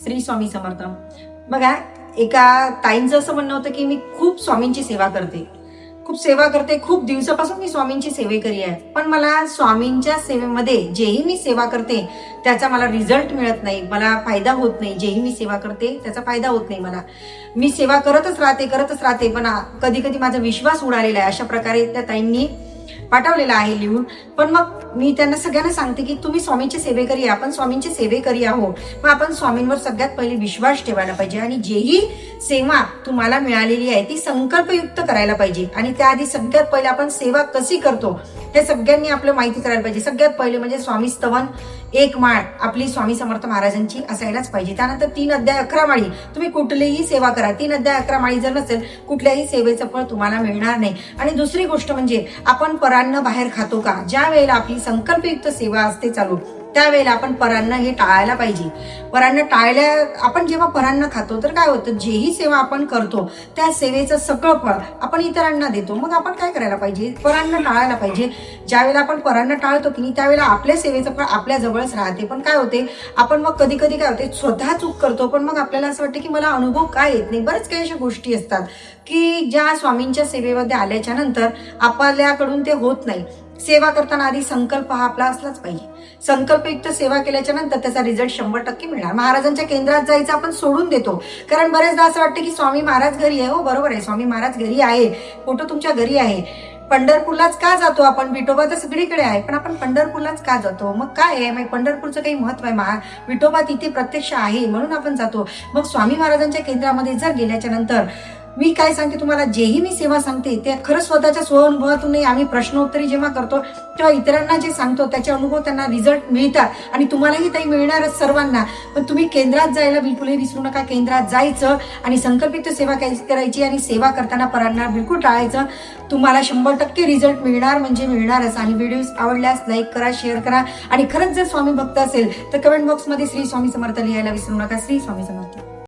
श्री स्वामी समर्थ. बघा, एका ताईंचं असं म्हणणं होतं की मी खूप स्वामींची सेवा करते, खूप दिवसापासून मी स्वामींची सेवेकरी आहे, पण मला स्वामींच्या सेवेमध्ये जेही मी सेवा करते त्याचा मला रिझल्ट मिळत नाही, मला फायदा होत नाही. जेही मी सेवा करते त्याचा फायदा होत नाही मला. मी सेवा करतच राहते, पण कधी कधी माझा विश्वास उडालेला आहे. अशा प्रकारे त्या ताईंनी पाठवलेला आहे लिहून. पण मग मी त्यांना सगळ्यांना सांगते की तुम्ही स्वामींची सेवेकरी, आपण स्वामींची सेवेकरी आहोत, मग आपण स्वामींवर सगळ्यात पहिले विश्वास ठेवायला पाहिजे आणि जेही सेवा तुम्हाला मिळालेली आहे ती संकल्पयुक्त करायला पाहिजे. आणि त्याआधी सगळ्यात पहिले आपण सेवा कशी करतो हे सगळ्यांनी आपलं माहिती करायला पाहिजे. सगळ्यात पहिले म्हणजे स्वामी स्तवन 1 माळ आपली स्वामी समर्थ महाराजांची असायलाच पाहिजे. त्यानंतर 3 अध्याय 11 माळी. तुम्ही कुठलीही सेवा करा, 3 अध्याय 11 माळी जर नसेल कुठल्याही सेवेचं फळ तुम्हाला मिळणार नाही. आणि दुसरी गोष्ट म्हणजे आपण परान्न बाहेर खातो का? ज्या वेळेला आपली संकल्पयुक्त सेवा असते चालू त्यावेळेला आपण परान्न हे टाळायला पाहिजे. आपण जेव्हा परान्न खातो तर काय होतं, जेही सेवा आपण करतो त्या सेवेचं सगळं फळ आपण इतरांना देतो. मग आपण काय करायला पाहिजे, परान्न टाळायला पाहिजे. ज्यावेळेला आपण परान्न टाळतो की त्यावेळेला आपल्या सेवेचं फळ आपल्या जवळच राहते. पण काय होते, आपण मग कधी कधी काय होते, स्वतः चूक करतो, पण मग आपल्याला असं वाटतं की मला अनुभव काय येत नाही. बरेच काही अशा गोष्टी असतात की ज्या स्वामींच्या सेवेमध्ये आल्याच्या नंतर आपल्याकडून ते होत नाही. सेवा करताना आधी संकल्प हा आपला असलाच पाहिजे. संकल्पयुक्त सेवा केल्याच्या नंतर त्याचा रिझल्ट 100% मिळणार. महाराजांच्या केंद्रात जायचं आपण सोडून देतो, कारण बरेचदा असं वाटतं की स्वामी महाराज घरी आहे. हो, बरोबर आहे, स्वामी महाराज घरी आहे, फोटो तुमच्या घरी आहे. पंढरपूरलाच का जातो आपण? विठोबा तर सगळीकडे आहे, पण आपण पंढरपूरलाच का जातो? मग काय आहे, मग पंढरपूरचं काही महत्व आहे? विठोबा तिथे प्रत्यक्ष आहे म्हणून आपण जातो. मग स्वामी महाराजांच्या केंद्रामध्ये जर गेल्याच्या नंतर मी काय सांगते तुम्हाला, जेही मी सेवा सांगते ते खरंच स्वतःच्या स्वअनुभवातून नाही. आम्ही प्रश्नोत्तरी जेव्हा करतो तेव्हा इतरांना जे सांगतो त्याचे अनुभव त्यांना रिझल्ट मिळतात आणि तुम्हालाही काही मिळणारच सर्वांना. पण तुम्ही केंद्रात जायला बिलकुलही विसरू नका. केंद्रात जायचं आणि संकल्पित सेवा करायची आणि सेवा करताना परांना बिलकुल टाळायचं. तुम्हाला 100% रिझल्ट मिळणार म्हणजे मिळणारच. आणि व्हिडिओ आवडल्यास लाईक करा, शेअर करा आणि खरंच जर स्वामी भक्त असेल तर कमेंट बॉक्समध्ये श्री स्वामी समर्थ लिहायला विसरू नका. श्री स्वामी समर्थ.